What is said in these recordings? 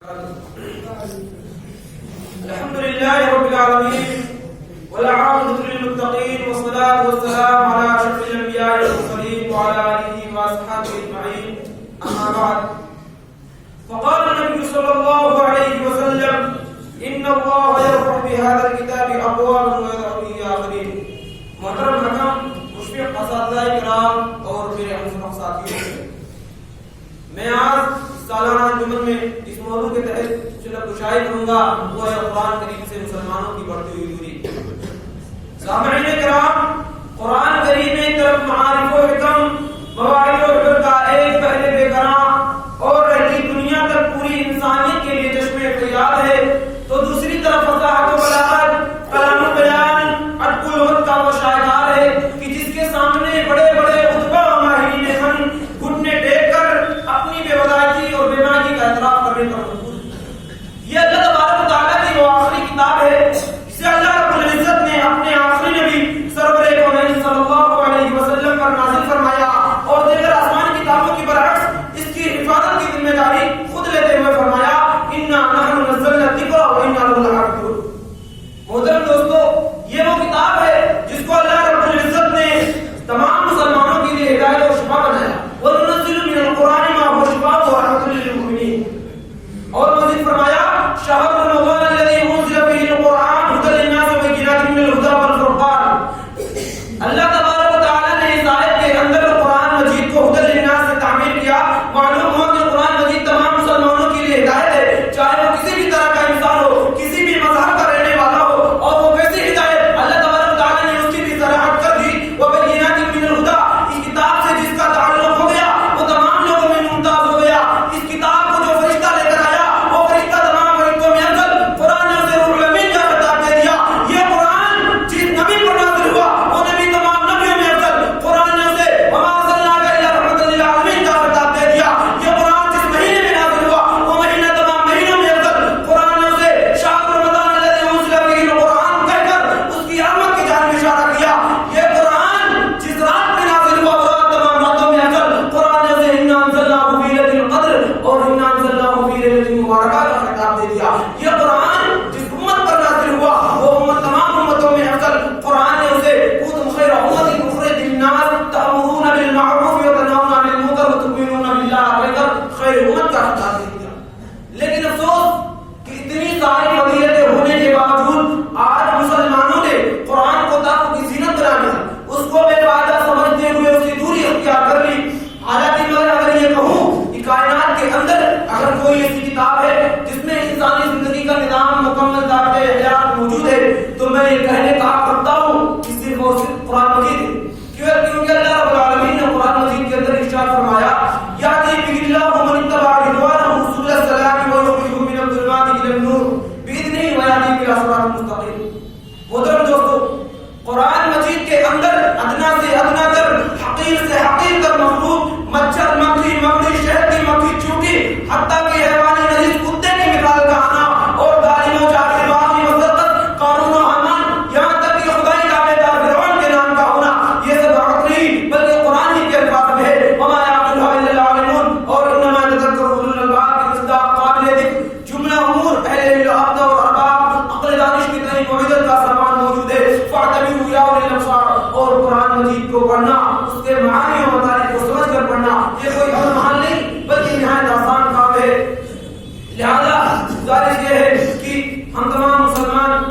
الحمد لله رب العالمين والعاقبة للمتقين والصلاة والسلام على أشرف الأنبياء والمرسلين وعلى آله وأصحابه أجمعين أما بعد فقال النبي صلى الله عليه وسلم إن الله يرفع بهذا الكتاب أقواما ويضع به آخرين. محترم حکم مشفق اساتذہ کرام اور میرے ہم ساتھیوں، میں آج سالانہ جمعہ میں اس موضوع کے تحت چلو گشائی کروں گا، وہ ہے قرآن کریم سے مسلمانوں کی بڑھتی ہوئی دوری. سامعین کرام، قرآن کریم میں طرف معارف و حکم، مواعظ و عبر کا ایک پہلے بے قرار اور رہتی دنیا تک پوری انسانیت کے لیے چشمے فریاد ہے، تو دوسری طرف فصاحت و بلاغت، کلام و بیان، عدل و لغت کا وہ شاہکار ہے کہ جس کے سامنے بڑے بڑے خطبہ و ماہرین فن گھٹنے ٹیک کر اپنی بے وضاحتی اور بے معنی کا اعتراف کرنے پر مجبور. یہ اللہ تبارک و تعالیٰ کی وہ آخری کتاب ہے جسے اللہ رب العزت نے اپنے آخری نبی سرور کونین صلی اللہ علیہ وسلم پر نازل فرمایا اور دیگر آسمان کتابوں کی برعکس اس کی حفاظت کی ذمہ داری خود لیتے ہوئے فرمایا انا نحن نزلنا الذکر وانا له لحافظون. محترم دوستو، یہ وہ کتاب ہے جس کو اللہ رب العزت نے تمام مسلمانوں کے لیے ہدایت اور شفا بنایا. وَنُنَزِّلُ مِنَ الْقُرْآنِ مَا هُوَ شِفَاءٌ وَرَحْمَةٌ لِلْمُؤْمِنِينَ. اور مزید فرمایا شهر رمضان الذي أنزل فيه القرآن هدى للناس وبينات من الهدى والفرقان. اللہ تبارک و تعالی نے اس آیت کے اندر قرآن مجید کو ہدى للناس سے تعمیر کیا. معلوم ہوا کہ قرآن مجید تمام مسلمانوں کے لیے ہدایت ہے، چاہے وہ کسی بھی طرح کا انسان ہو، کسی بھی مذہب کا رہنے والا ہو. اور وہ کیسی ہدایت اللہ تبارک و تعالی نے اس کی بھی صراحت کر دی. وبينات من الهدى، اس کتاب سے جس کا تعلق ہو گیا وہ تمام لوگوں میں ممتاز ہو گیا. اس کتاب کو جو فرشتہ لے کر آیا وہ فرشتہ تمام فرشتوں میں افضل. قرآن نے اسے روح الامین کا خطاب دے دیا. یہ قرآن جس نبی پر نازل ہوا وہ نبی تمام نبیوں میں افضل. قرآن نے اسے وما ارسلناک الا رحمۃ للعالمین کا خطاب دے دیا. یہ قرآن جس مہینے میں نازل ہوا وہ مہینہ تمام مہینوں میں افضل. قرآن نے اسے شهر رمضان الذي انزل فيه القرآن کہہ کر اس کی رحمت کی جانب اشارہ کیا. یہ قرآن جس رات میں نازل ہوا وہ رات تمام راتوں میں افضل. قرآن نے اسے انا انزلناه في ليلة القدر اور انا انزلناه في ليلة مبارکہ کا خطاب دے دیا. یہ قرآن جس امت پر نازل ہوا وہ امت تمام امتوں میں افضل. قرآن نے اسے کنتم خیر امة اخرجت للناس تأمرون بالمعروف وتنهون عن المنکر وتؤمنون بالله کہہ کر خیر امت کا خطاب دے دیا. لیکن افسوس کہ اتنی ساری فضیلتیں ہونے کے باوجود آج مسلمانوں نے قرآن کو طاقت کی زینت بنا لیا، اس کو بے فائدہ سمجھتے ہوئے اس کی دوری اختیار کر لی. حالانکہ میں اگر یہ کہوں کہ کائنات کے اندر اگر کوئی ایسی کتاب ہے جس میں انسانی زندگی کا نظام مکمل ضابط حیات موجود ہے تو میں یہ کہنے کا حق رکھتا ہوں کہ صرف اور صرف قرآن مجید ہے. کیونکہ اللہ رب العالمین نے قرآن مجید کے اندر ارشاد فرمایا یہدی بہ اللہ من اتبع رضوانہ سبل السلام ویخرجهم من الظلمات الى النور باذنہ ویہدیہم الی صراط مستقیم. محترم دوستو، قرآن مجید کے اندر ادنا سے ادنا تر، حقیر سے حقیر تر مخلوق، مچھر، مکھی، مکڑی، شہد کی مکھی، چونٹی، حتیٰ کہ حیوانی نجس کتے کی مثال کا آنا اور ظالم و جاہل باغی مسلط قارون و حامان، یہاں تک کہ خدائی دعویدار فرعون کے نام کا ہونا، یہ سب حق نہیں بلکہ قرآن ہی کے الفاظ میں ہے. وما يعقلها الا العالمون اور انما يتذكر اولو الالباب کی مصداق قابل ذکر جملہ امور اہل العقل اور ارباب عقل دانش کی طرح موعظت کا سامان موجود ہے. فاعتبروا یا اولي الابصار اور قرآن مجید کو پڑھنا، اس کے معانی و مطالب کو سمجھ کر پڑھنا یہ کوئی عمل محال نہیں بلکہ نہایت آسان کام ہے. لہذا گزارش یہ ہے کہ ہم تمام مسلمان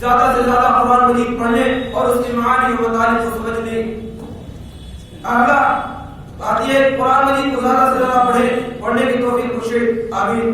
زیادہ سے زیادہ قرآن مجید پڑھنے اور اس کے معانی و مطالب کو سمجھنے. اگلا بات یہ قرآن مجید کو زیادہ سے زیادہ پڑھنے کی توفیق بخشے. آمین.